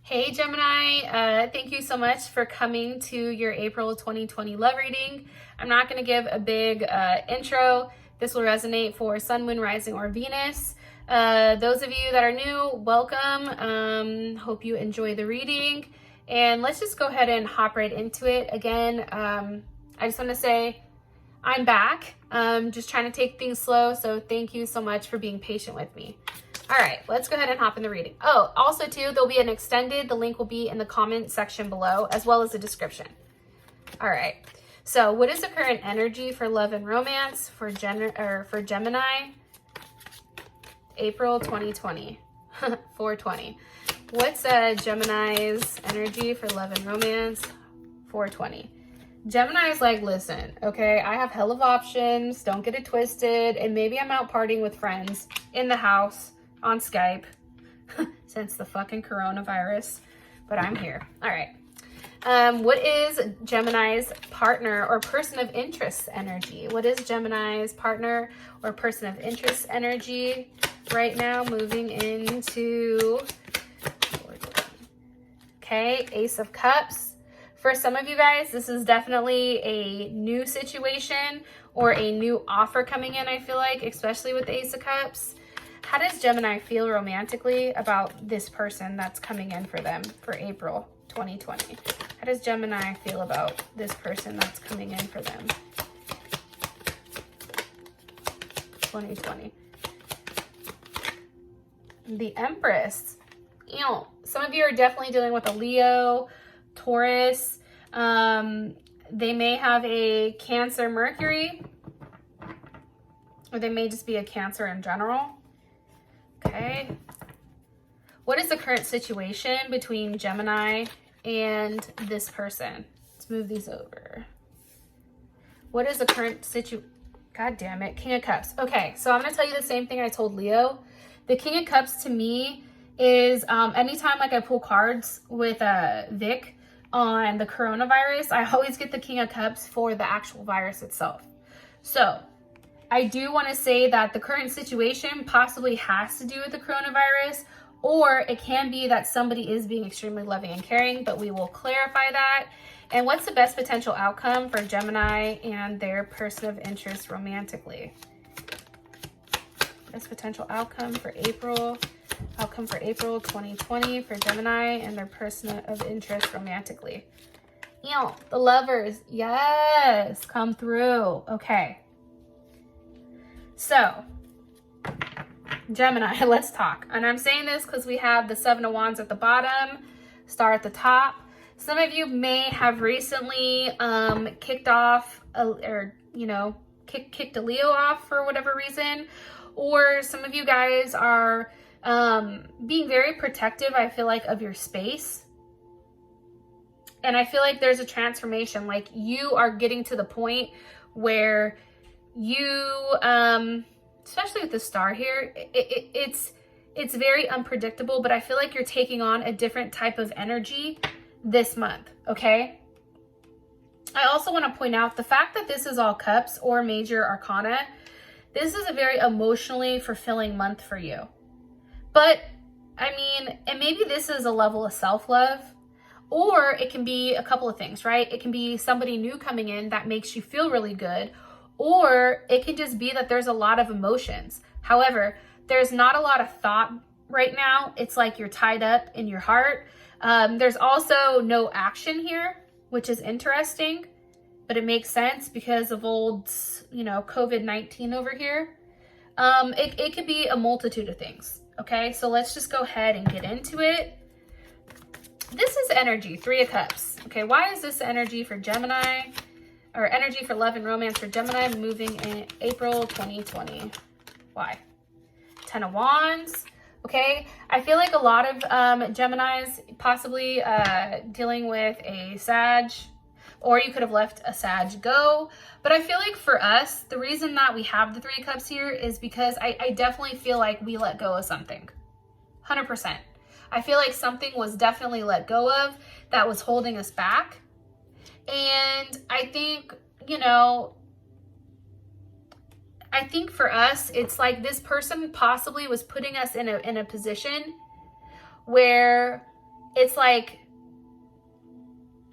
Hey Gemini, thank you so much for coming to your April 2020 love reading. I'm not going to give a big intro. This will resonate for Sun, Moon, Rising, or Venus. Those of you that are new, welcome. Hope you enjoy the reading. And let's just go ahead and hop right into it. Again, I just want to say I'm back. Just trying to take things slow. So thank you so much for being patient with me. All right, let's go ahead and hop in the reading. Oh, also too, there'll be an extended. The link will be in the comment section below, as well as the description. All right. So, what is the current energy for love and romance for Gemini? April 2020, 420. What's Gemini's energy for love and romance? 420. Gemini is like, listen, okay, I have hell of options. Don't get it twisted. And maybe I'm out partying with friends in the house on Skype since the fucking coronavirus, but I'm here. All right. What is Gemini's partner or person of interest energy? What is Gemini's partner or person of interest energy right now moving into, okay, Ace of Cups. For some of you guys, this is definitely a new situation or a new offer coming in, I feel like, especially with the Ace of Cups. How does Gemini feel romantically about this person that's coming in for them for April 2020? How does Gemini feel about this person that's coming in for them? 2020. The Empress. You know, some of you are definitely dealing with a Leo, Taurus. They may have a Cancer Mercury, or they may just be a Cancer in general. Okay. What is the current situation between Gemini and this person? Let's move these over. What is the current situation? God damn it. King of Cups. Okay. So I'm going to tell you the same thing I told Leo. The King of Cups to me is anytime like I pull cards with Vic on the coronavirus, I always get the King of Cups for the actual virus itself. So I do want to say that the current situation possibly has to do with the coronavirus, or it can be that somebody is being extremely loving and caring, but we will clarify that. And what's the best potential outcome for Gemini and their person of interest romantically? Best potential outcome for April 2020 for Gemini and their person of interest romantically. You know, the Lovers, yes, come through. Okay. So, Gemini, let's talk. And I'm saying this because we have the Seven of Wands at the bottom, Star at the top. Some of you may have recently kicked off, kicked a Leo off for whatever reason. Or some of you guys are being very protective, I feel like, of your space. And I feel like there's a transformation. Like you are getting to the point where you, especially with the star here, it's very unpredictable, but I feel like you're taking on a different type of energy this month, okay? I also want to point out the fact that this is all cups or major arcana. This is a very emotionally fulfilling month for you. But, I mean, and maybe this is a level of self-love, or it can be a couple of things, right? It can be somebody new coming in that makes you feel really good, or it can just be that there's a lot of emotions. However, there's not a lot of thought right now. It's like you're tied up in your heart. There's also no action here, which is interesting, but it makes sense because of old, COVID-19 over here. It could be a multitude of things. Okay, so let's just go ahead and get into it. This is energy, Three of Cups. Okay, why is this energy for Gemini, or energy for love and romance for Gemini moving in April 2020? Why? Ten of Wands. Okay, I feel like a lot of Geminis possibly dealing with a Sag, or you could have let a Sag go. But I feel like for us, the reason that we have the Three of Cups here is because I definitely feel like we let go of something. 100%. I feel like something was definitely let go of that was holding us back. And I think, I think for us, it's like this person possibly was putting us in a position where it's like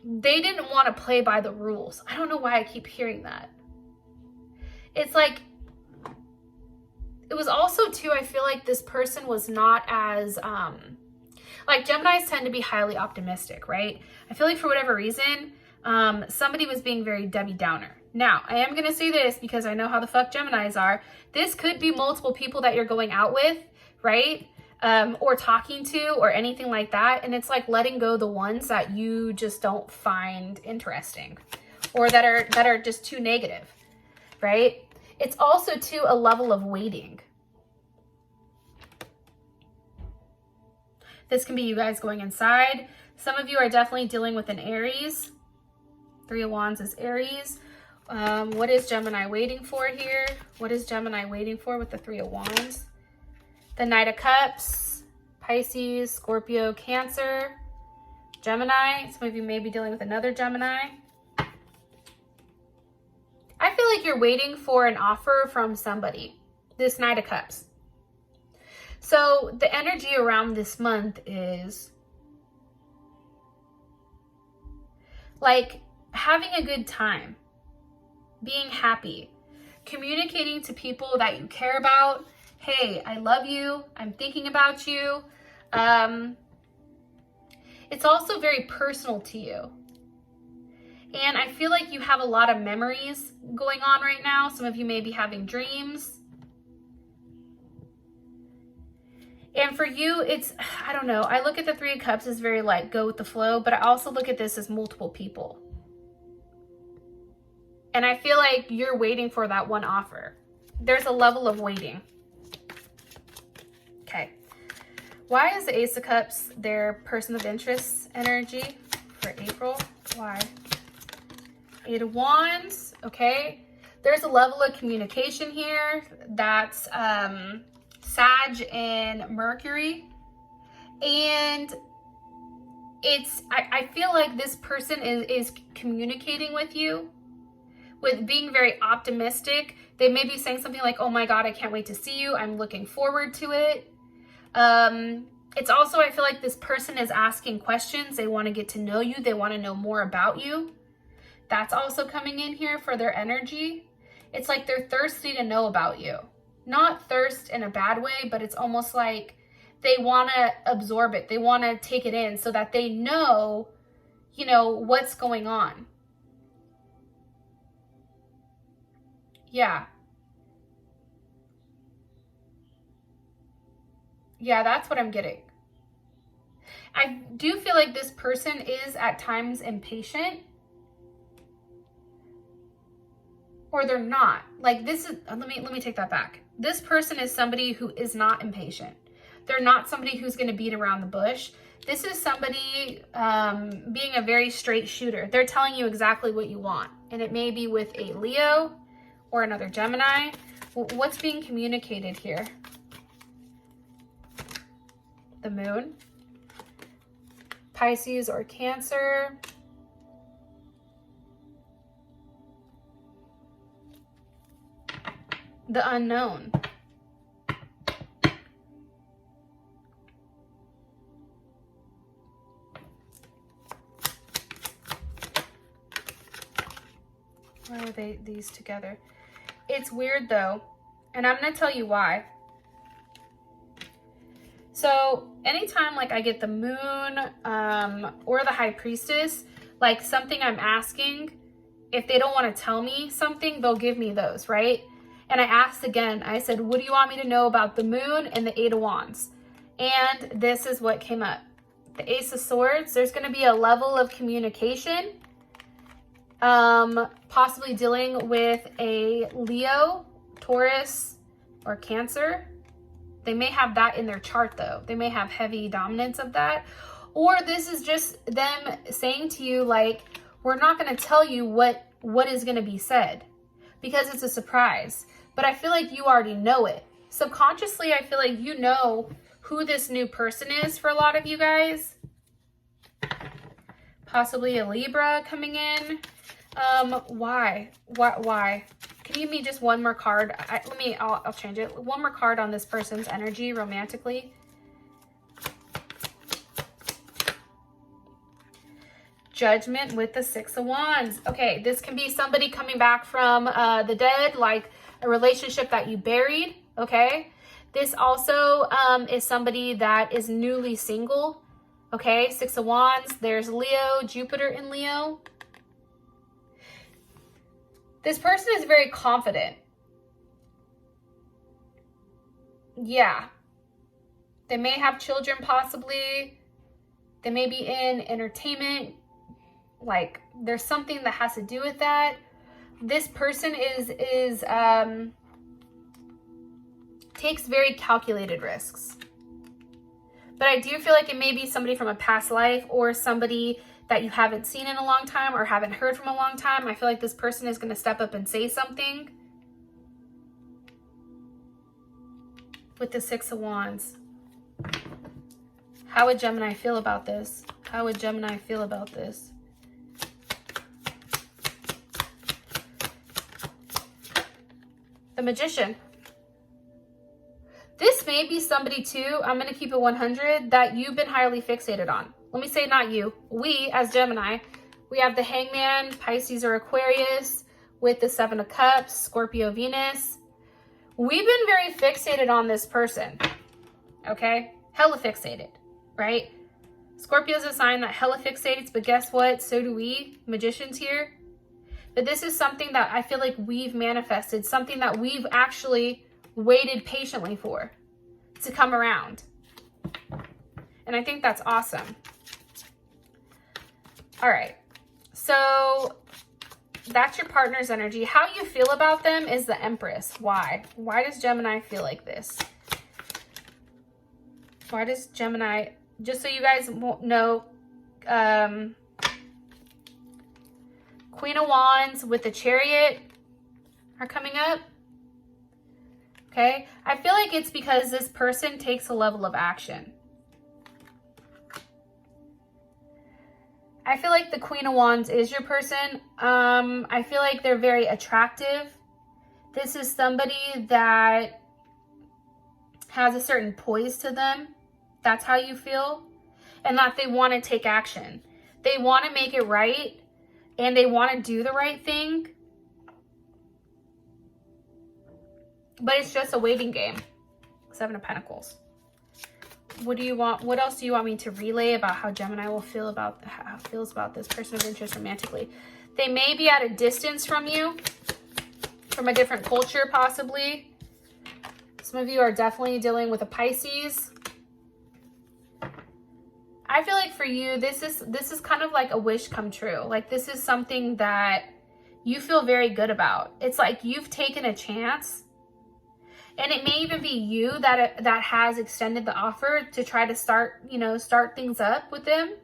they didn't want to play by the rules. I don't know why I keep hearing that. It's like, it was also too, I feel like this person was not as, like Geminis tend to be highly optimistic, right? I feel like for whatever reason, somebody was being very Debbie Downer. Now, I am going to say this because I know how the fuck Geminis are. This could be multiple people that you're going out with, right? Or talking to or anything like that. And it's like letting go the ones that you just don't find interesting or that are just too negative, right? It's also too a level of waiting. This can be you guys going inside. Some of you are definitely dealing with an Aries. 3 of Wands is Aries. What is Gemini waiting for here? What is Gemini waiting for with the 3 of Wands? The Knight of Cups, Pisces, Scorpio, Cancer, Gemini. Some of you may be dealing with another Gemini. I feel like you're waiting for an offer from somebody. This Knight of Cups. So the energy around this month is like having a good time, being happy, communicating to people that you care about. Hey, I love you. I'm thinking about you. It's also very personal to you. And I feel like you have a lot of memories going on right now. Some of you may be having dreams. And for you, it's, I don't know. I look at the 3 of Cups as very like go with the flow, but I also look at this as multiple people. And I feel like you're waiting for that one offer. There's a level of waiting. Okay. Why is the Ace of Cups their person of interest energy for April? Why? 8 of Wands. Okay. There's a level of communication here that's Sag and Mercury. And it's, I feel like this person is communicating with you with being very optimistic. They may be saying something like, oh my God, I can't wait to see you. I'm looking forward to it. It's also, I feel like this person is asking questions. They want to get to know you. They want to know more about you. That's also coming in here for their energy. It's like they're thirsty to know about you. Not thirst in a bad way, but it's almost like they want to absorb it. They want to take it in so that they know, you know, what's going on. Yeah. Yeah, that's what I'm getting. I do feel like this person is at times impatient. Or they're not. Like this is, let me take that back. This person is somebody who is not impatient. They're not somebody who's going to beat around the bush. This is somebody being a very straight shooter. They're telling you exactly what you want. And it may be with a Leo or another Gemini. What's being communicated here? The Moon. Pisces or Cancer. The Unknown. Why are these together? It's weird though, and I'm going to tell you why. So anytime like I get the Moon or the High Priestess, like something I'm asking, if they don't want to tell me something, they'll give me those, right? And I asked again, I said, what do you want me to know about the Moon and the 8 of Wands? And this is what came up. The Ace of Swords, there's going to be a level of communication, possibly dealing with a Leo, Taurus, or Cancer. They may have that in their chart though. They may have heavy dominance of that. Or this is just them saying to you, like, we're not going to tell you what is going to be said because it's a surprise. But I feel like you already know it. Subconsciously, I feel like you know who this new person is for a lot of you guys. Possibly a Libra coming in. Why? Can you give me just one more card? I'll change it. One more card on this person's energy romantically. Judgment with the Six of Wands. Okay, this can be somebody coming back from the dead, like a relationship that you buried, okay? This also is somebody that is newly single, okay? Six of Wands, there's Leo, Jupiter in Leo. This person is very confident. Yeah. They may have children possibly. They may be in entertainment. Like there's something that has to do with that. This person takes very calculated risks. But I do feel like it may be somebody from a past life or somebody that you haven't seen in a long time or haven't heard from a long time. I feel like this person is going to step up and say something. With the Six of Wands. How would Gemini feel about this? How would Gemini feel about this? The Magician. This may be somebody too, I'm going to keep it 100, that you've been highly fixated on. Let me say not you. We, as Gemini, we have the Hangman, Pisces or Aquarius, with the Seven of Cups, Scorpio, Venus. We've been very fixated on this person, okay? Hella fixated, right? Scorpio's a sign that hella fixates, but guess what? So do we, magicians here. But this is something that I feel like we've manifested, something that we've actually waited patiently for to come around. And I think that's awesome. All right, so that's your partner's energy. How you feel about them is the Empress. Why? Why does Gemini feel like this? Why does Gemini, just so you guys won't know, Queen of Wands with the Chariot are coming up. Okay, I feel like it's because this person takes a level of action. I feel like the Queen of Wands is your person. I feel like they're very attractive. This is somebody that has a certain poise to them. That's how you feel. And that they want to take action. They want to make it right. And they want to do the right thing. But it's just a waiting game. Seven of Pentacles. What do you want? What else do you want me to relay about how Gemini will feel about how feels about this person of interest romantically? They may be at a distance from you, from a different culture possibly. Some of you are definitely dealing with a Pisces. I feel like for you, this is kind of like a wish come true. Like this is something that you feel very good about. It's like you've taken a chance. And it may even be you that has extended the offer to try to start things up with them.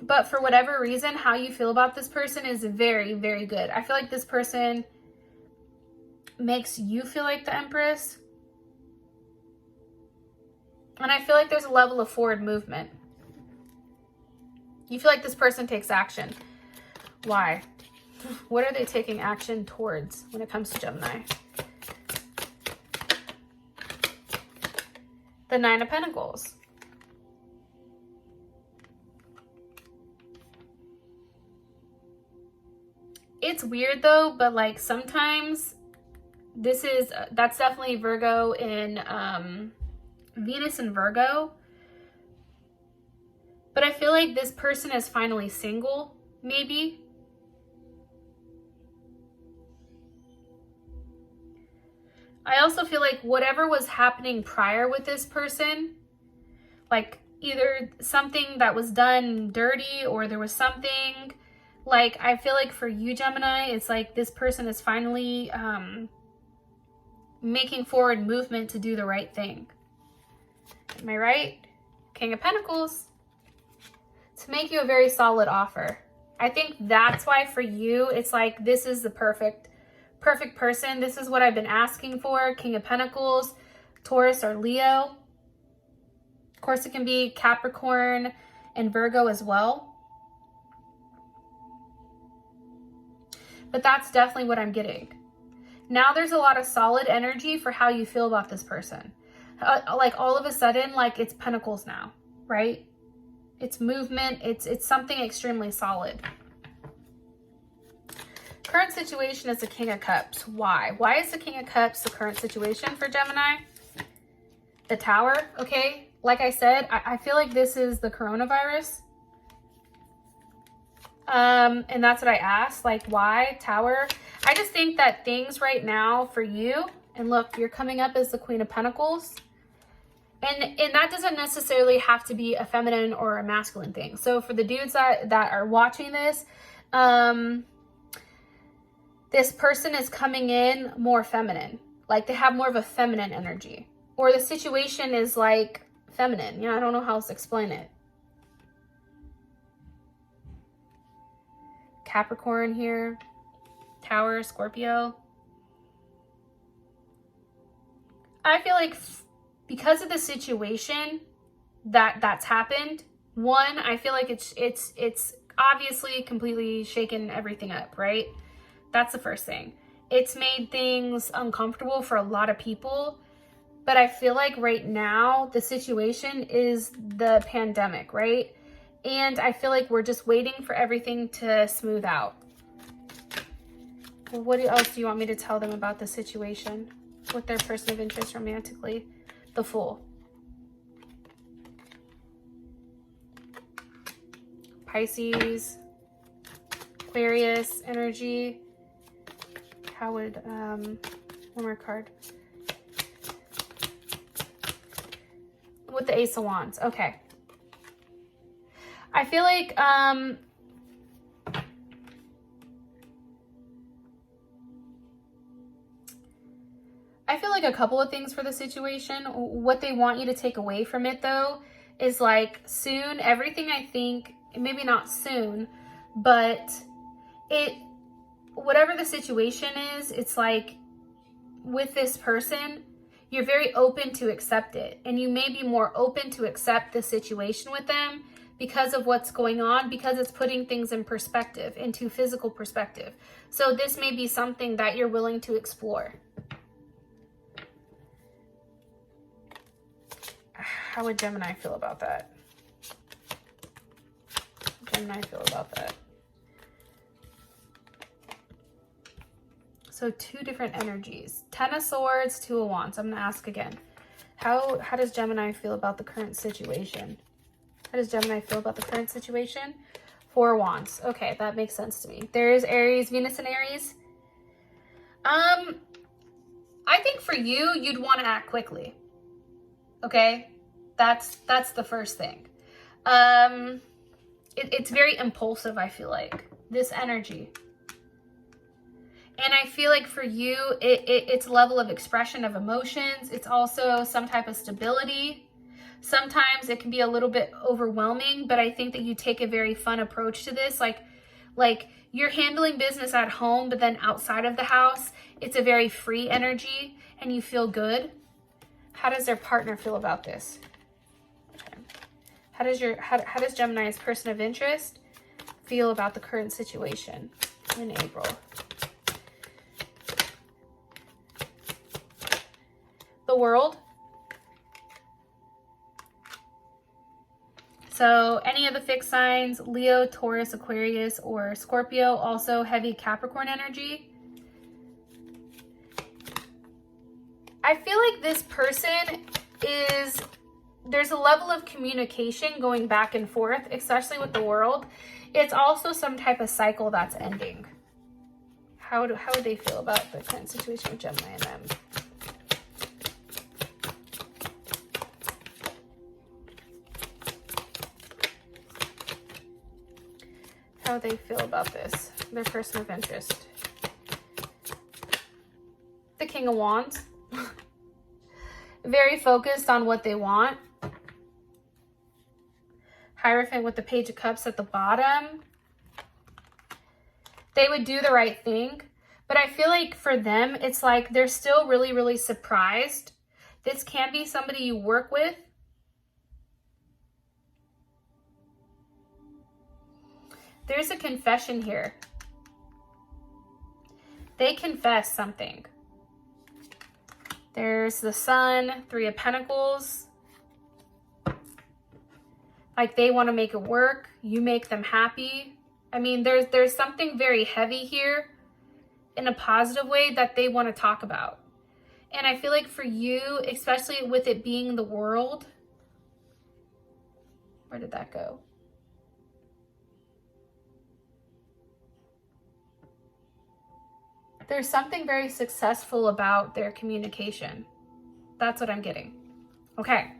But for whatever reason, how you feel about this person is very, very good. I feel like this person makes you feel like the Empress. And I feel like there's a level of forward movement. You feel like this person takes action. Why? What are they taking action towards when it comes to Gemini? The Nine of Pentacles. It's weird though, but like sometimes that's definitely Virgo in Venus and Virgo. But I feel like this person is finally single, maybe. I also feel like whatever was happening prior with this person, like either something that was done dirty or there was something, like I feel like for you, Gemini, it's like this person is finally making forward movement to do the right thing. Am I right? King of Pentacles. To make you a very solid offer. I think that's why for you, it's like this is the perfect person. This is what I've been asking for. King of Pentacles, Taurus or Leo. Of course, it can be Capricorn and Virgo as well. But that's definitely what I'm getting. Now there's a lot of solid energy for how you feel about this person. Like all of a sudden, like it's Pentacles now. right? It's movement. It's something extremely solid. Current situation is the King of Cups. Why? Why is the King of Cups the current situation for Gemini? The Tower, okay? Like I said, I feel like this is the coronavirus. And that's what I asked, like, why Tower? I just think that things right now for you, and look, you're coming up as the Queen of Pentacles. And that doesn't necessarily have to be a feminine or a masculine thing. So for the dudes that are watching this, this person is coming in more feminine. Like they have more of a feminine energy. Or the situation is like feminine. You know, I don't know how else to explain it. Capricorn here. Tower, Scorpio. I feel like because of the situation that's happened, one, I feel like it's obviously completely shaken everything up, right? That's the first thing. It's made things uncomfortable for a lot of people, but I feel like right now the situation is the pandemic, right? And I feel like we're just waiting for everything to smooth out. Well, what else do you want me to tell them about the situation with their person of interest romantically? The Fool. Pisces, Aquarius energy. How would, one more card. With the Ace of Wands. Okay. I feel like, a couple of things for the situation. What they want you to take away from it, though, is like soon, everything I think, maybe not soon, but whatever the situation is, it's like with this person, you're very open to accept it. And you may be more open to accept the situation with them because of what's going on, because it's putting things in perspective, into physical perspective. So this may be something that you're willing to explore. How would Gemini feel about that? Gemini feel about that? So two different energies. 10 of Swords, 2 of Wands. I'm going to ask again. How does Gemini feel about the current situation? How does Gemini feel about the current situation? 4 of Wands. Okay, that makes sense to me. There is Aries, Venus and Aries. I think for you, you'd want to act quickly. Okay? That's the first thing. It's very impulsive, I feel like. This energy. And I feel like for you, it's a level of expression of emotions. It's also some type of stability. Sometimes it can be a little bit overwhelming, but I think that you take a very fun approach to this. Like you're handling business at home, but then outside of the house, it's a very free energy and you feel good. How does their partner feel about this? Okay. How does Gemini's person of interest feel about the current situation in April? The World. So any of the fixed signs, Leo, Taurus, Aquarius, or Scorpio, also heavy Capricorn energy. I feel like this person there's a level of communication going back and forth, especially with the World. It's also some type of cycle that's ending. How would they feel about the current situation with Gemini and them? How they feel about this, their person of interest. The King of Wands. Very focused on what they want. Hierophant with the Page of Cups at the bottom. They would do the right thing, but I feel like for them, it's like they're still really, really surprised. This can be somebody you work with. There's a confession here. They confess something. There's the Sun, 3 of Pentacles. Like they want to make it work. You make them happy. I mean, there's something very heavy here in a positive way that they want to talk about. And I feel like for you, especially with it being the world, where did that go? There's something very successful about their communication. That's what I'm getting. Okay.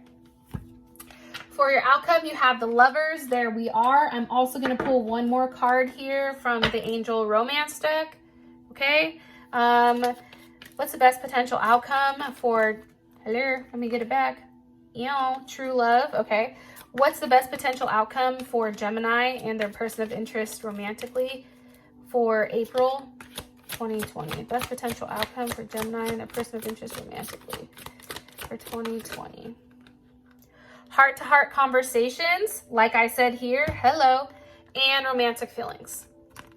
For your outcome, you have the Lovers. There we are. I'm also going to pull one more card here from the Angel Romance deck. Okay. What's the best potential outcome for, hello, let me get it back. True love. Okay. What's the best potential outcome for Gemini and their person of interest romantically for April 2020? Best potential outcome for Gemini and their person of interest romantically for 2020. Heart-to-heart conversations, like I said here, hello, and romantic feelings.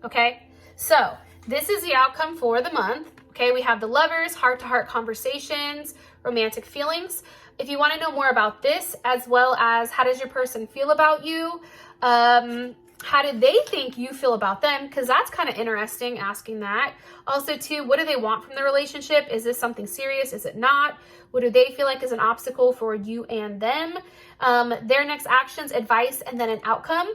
Okay, so this is the outcome for the month. Okay, we have the Lovers, heart-to-heart conversations, romantic feelings. If you want to know more about this, as well as how does your person feel about you, how do they think you feel about them? Because that's kind of interesting, asking that. Also, too, what do they want from the relationship? Is this something serious? Is it not? What do they feel like is an obstacle for you and them? Their next actions, advice, and then an outcome,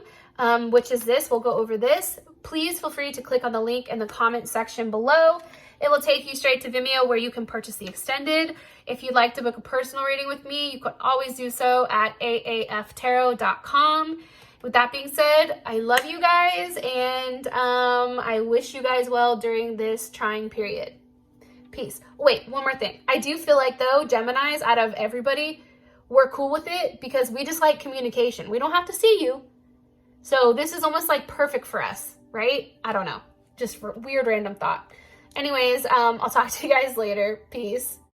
which is this. We'll go over this. Please feel free to click on the link in the comment section below. It will take you straight to Vimeo where you can purchase the extended. If you'd like to book a personal reading with me, you can always do so at aaftarot.com. With that being said, I love you guys, and I wish you guys well during this trying period. Peace. Wait, one more thing. I do feel like, though, Geminis, out of everybody, we're cool with it because we just like communication. We don't have to see you. So this is almost like perfect for us, right? I don't know. Just for weird random thought. Anyways, I'll talk to you guys later. Peace.